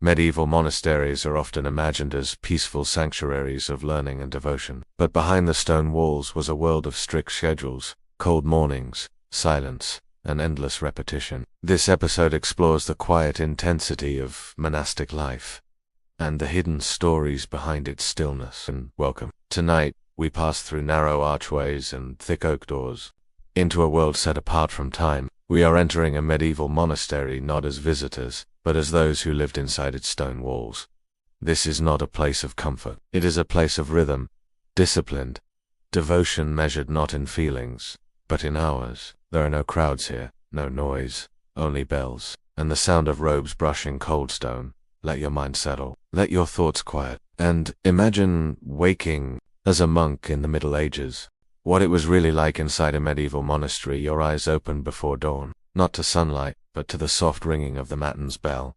Medieval monasteries are often imagined as peaceful sanctuaries of learning and devotion, but behind the stone walls was a world of strict schedules, cold mornings, silence, and endless repetition. This episode explores the quiet intensity of monastic life and the hidden stories behind its stillness and welcome. Tonight, we pass through narrow archways and thick oak doors into a world set apart from time. We are entering a medieval monastery not as visitors, but as those who lived inside its stone walls. This is not a place of comfort. It is a place of rhythm, disciplined, devotion measured not in feelings, but in hours. There are no crowds here, no noise, only bells, and the sound of robes brushing cold stone. Let your mind settle, let your thoughts quiet, and imagine waking as a monk in the Middle Ages. What it was really like inside a medieval monastery. Your eyes opened before dawn, not to sunlight, but to the soft ringing of the matins bell.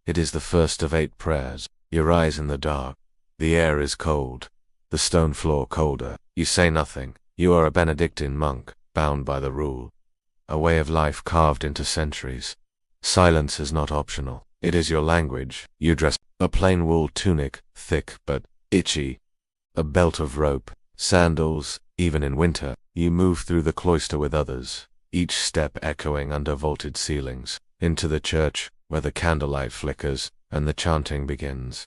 It is the first of 8 prayers. You rise in the dark. The air is cold, the stone floor colder. You say nothing. You are a Benedictine monk, bound by the rule, a way of life carved into centuries. Silence is not optional. It is your language. You dress a plain wool tunic, thick but itchy, a belt of rope, sandals. Even in winter, you move through the cloister with others, each step echoing under vaulted ceilings, into the church, where the candlelight flickers and the chanting begins.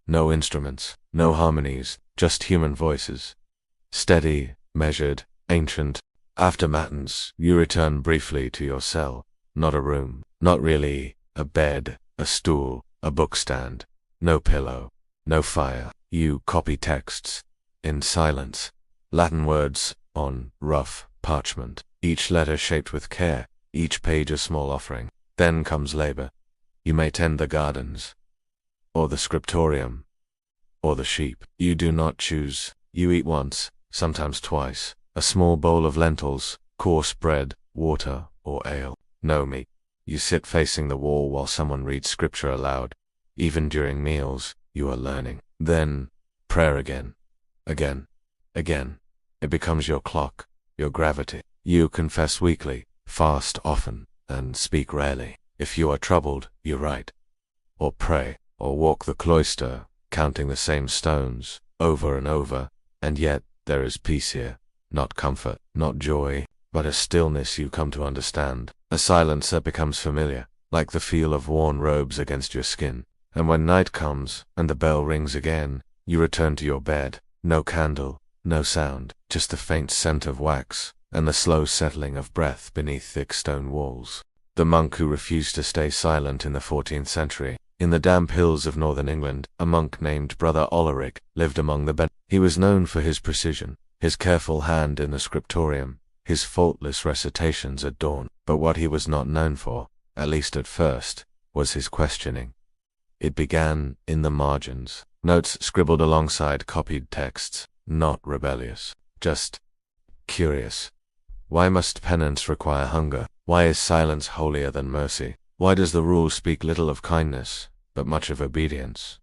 No instruments, no harmonies, just human voices. Steady, measured, ancient. After matins, you return briefly to your cell. Not a room, not really a bed, a stool, a bookstand. No pillow, no fire. You copy texts, in silence. Latin words on rough parchment, each letter shaped with care, each page a small offering. Then comes labor. You may tend the gardens, or the scriptorium, or the sheep. You do not choose. You eat once, sometimes twice, a small bowl of lentils, coarse bread, water, or ale. No meat. You sit facing the wall while someone reads scripture aloud. Even during meals, you are learning. Then, prayer again, again, again. It becomes your clock, your gravity. You confess weekly, fast often, and speak rarely. If you are troubled, you write, or pray, or walk the cloister, counting the same stones, over and over. And yet, there is peace here. Not comfort, not joy, but a stillness you come to understand. A silence that becomes familiar, like the feel of worn robes against your skin. And when night comes, and the bell rings again, you return to your bed. No candle, no sound, just the faint scent of wax, and the slow settling of breath beneath thick stone walls. The monk who refused to stay silent in the 14th century. In the damp hills of northern England, a monk named Brother Ulrich lived among the He was known for his precision, his careful hand in the scriptorium, his faultless recitations at dawn. But what he was not known for, at least at first, was his questioning. It began in the margins, notes scribbled alongside copied texts. Not rebellious, just curious. Why must penance require hunger? Why is silence holier than mercy? Why does the rule speak little of kindness, but much of obedience?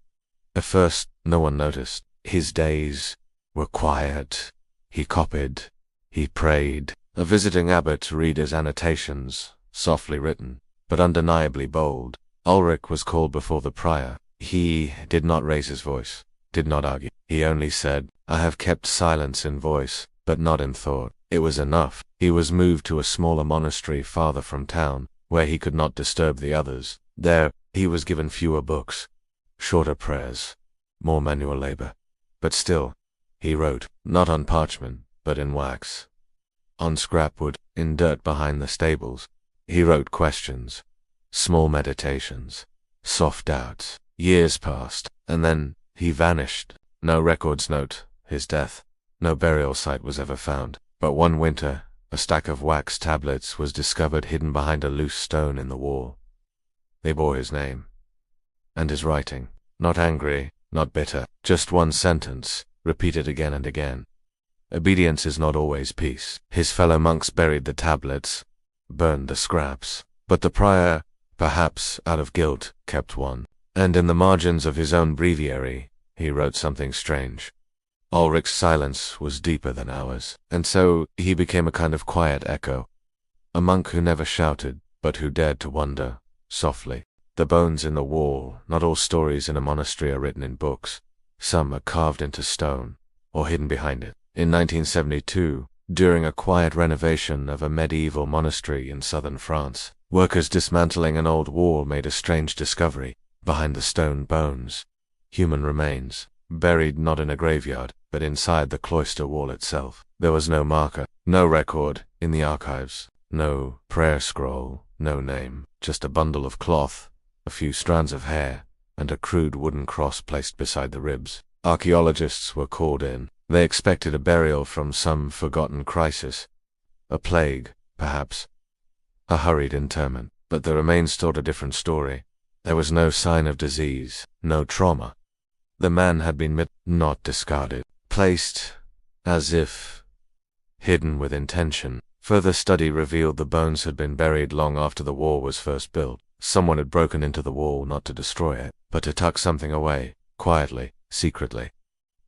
At first, no one noticed. His days were quiet. He copied. He prayed. A visiting abbot read his annotations, softly written, but undeniably bold. Ulrich was called before the prior. He did not raise his voice, did not argue. He only said, "I have kept silence in voice, but not in thought." It was enough. He was moved to a smaller monastery farther from town, where he could not disturb the others. There, he was given fewer books, shorter prayers, more manual labor. But still, he wrote, not on parchment, but in wax, on scrap wood, in dirt behind the stables. He wrote questions, small meditations, soft doubts. Years passed, and then he vanished. No records note his death. No burial site was ever found. But one winter, a stack of wax tablets was discovered hidden behind a loose stone in the wall. They bore his name and his writing. Not angry, not bitter, just one sentence, repeated again and again. Obedience is not always peace. His fellow monks buried the tablets, burned the scraps, but the prior, perhaps out of guilt, kept one. And in the margins of his own breviary, he wrote something strange. Ulrich's silence was deeper than ours, and so he became a kind of quiet echo. A monk who never shouted, but who dared to wonder, softly. The bones in the wall. Not all stories in a monastery are written in books. Some are carved into stone, or hidden behind it. In 1972, during a quiet renovation of a medieval monastery in southern France, workers dismantling an old wall made a strange discovery. Behind the stone bones, human remains, buried not in a graveyard, but inside the cloister wall itself. There was no marker, no record in the archives, no prayer scroll, no name, just a bundle of cloth, a few strands of hair, and a crude wooden cross placed beside the ribs. Archaeologists were called in. They expected a burial from some forgotten crisis, a plague, perhaps, a hurried interment. But the remains told a different story. There was no sign of disease, no trauma. The man had been not discarded, placed as if hidden with intention. Further study revealed the bones had been buried long after the wall was first built. Someone had broken into the wall not to destroy it, but to tuck something away, quietly, secretly.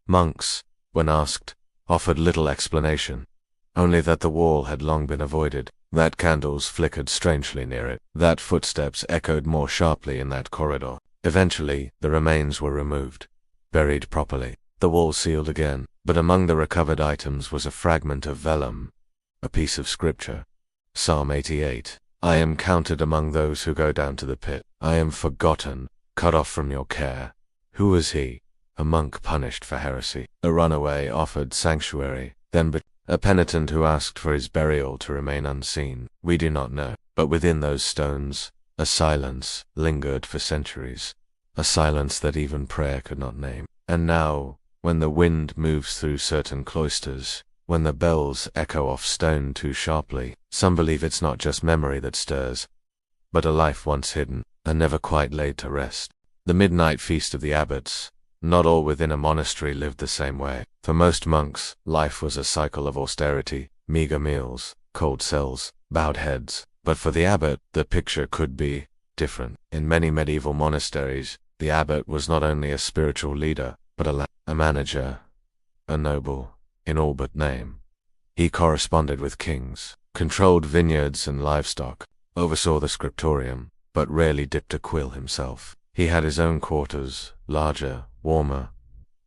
Monks, when asked, offered little explanation, only that the wall had long been avoided, that candles flickered strangely near it, that footsteps echoed more sharply in that corridor. Eventually, the remains were removed, buried properly, the wall sealed again, but among the recovered items was a fragment of vellum, a piece of scripture. Psalm 88. I am counted among those who go down to the pit. I am forgotten, cut off from your care. Who was he? A monk punished for heresy. A runaway offered sanctuary, then a penitent who asked for his burial to remain unseen. We do not know. But within those stones, a silence lingered for centuries. A silence that even prayer could not name. And now, when the wind moves through certain cloisters, when the bells echo off stone too sharply, some believe it's not just memory that stirs, but a life once hidden, and never quite laid to rest. The midnight feast of the abbots. Not all within a monastery lived the same way. For most monks, life was a cycle of austerity, meager meals, cold cells, bowed heads. But for the abbot, the picture could be different. In many medieval monasteries, the abbot was not only a spiritual leader, but a manager, a noble, in all but name. He corresponded with kings, controlled vineyards and livestock, oversaw the scriptorium, but rarely dipped a quill himself. He had his own quarters, larger, warmer,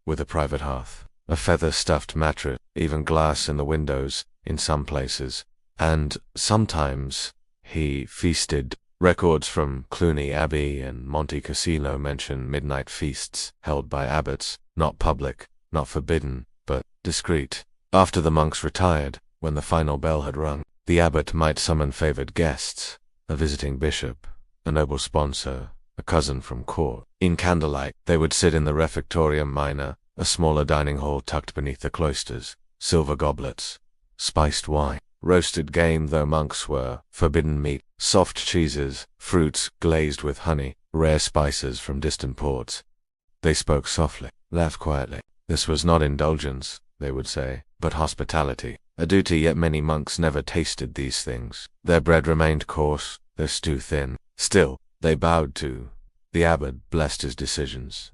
with a private hearth, a feather-stuffed mattress, even glass in the windows in some places, and sometimes he feasted. Records from Cluny Abbey and Monte Cassino mention midnight feasts held by abbots, not public, not forbidden, but discreet. After the monks retired, when the final bell had rung, the abbot might summon favored guests, a visiting bishop, a noble sponsor, a cousin from court. In candlelight, they would sit in the refectorium minor, a smaller dining hall tucked beneath the cloisters, silver goblets, spiced wine, roasted game though monks were, forbidden meat, soft cheeses, fruits glazed with honey, rare spices from distant ports. They spoke softly, laughed quietly. This was not indulgence, they would say, but hospitality, a duty, yet many monks never tasted these things. Their bread remained coarse, their stew thin. Still, they bowed to the abbot, blessed his decisions,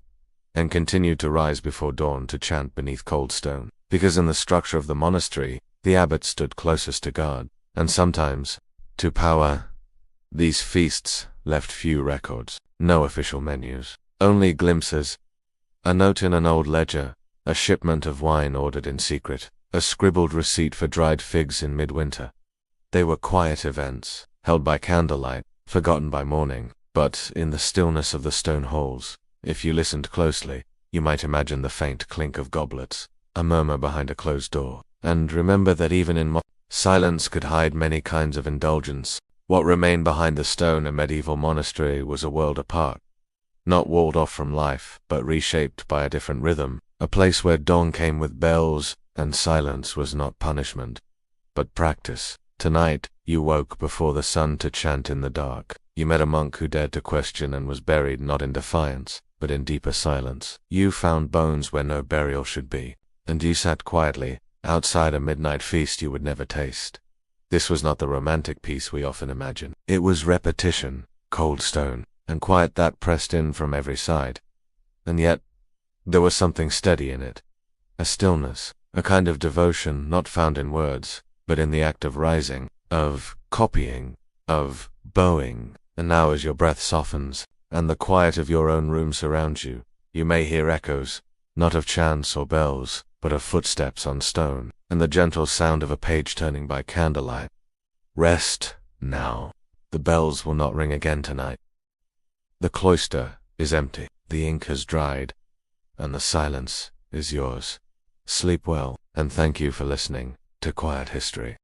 and continued to rise before dawn to chant beneath cold stone, because in the structure of the monastery, the abbot stood closest to God, and sometimes to power. These feasts left few records, no official menus, only glimpses, a note in an old ledger, a shipment of wine ordered in secret, a scribbled receipt for dried figs in midwinter. They were quiet events, held by candlelight, forgotten by morning, but in the stillness of the stone halls, if you listened closely, you might imagine the faint clink of goblets, a murmur behind a closed door. And remember that even in silence could hide many kinds of indulgence. What remained behind the stone a medieval monastery was a world apart, not walled off from life, but reshaped by a different rhythm, a place where dawn came with bells, and silence was not punishment, but practice. Tonight, you woke before the sun to chant in the dark. You met a monk who dared to question and was buried not in defiance, but in deeper silence. You found bones where no burial should be, and you sat quietly, outside a midnight feast you would never taste. This was not the romantic peace we often imagine. It was repetition, cold stone, and quiet that pressed in from every side. And yet, there was something steady in it. A stillness, a kind of devotion not found in words, but in the act of rising, of copying, of bowing. And now as your breath softens, and the quiet of your own room surrounds you. You may hear echoes, not of chants or bells, but of footsteps on stone, and the gentle sound of a page turning by candlelight. Rest now. The bells will not ring again tonight. The cloister is empty, the ink has dried, and the silence is yours. Sleep well, and thank you for listening to Quiet History.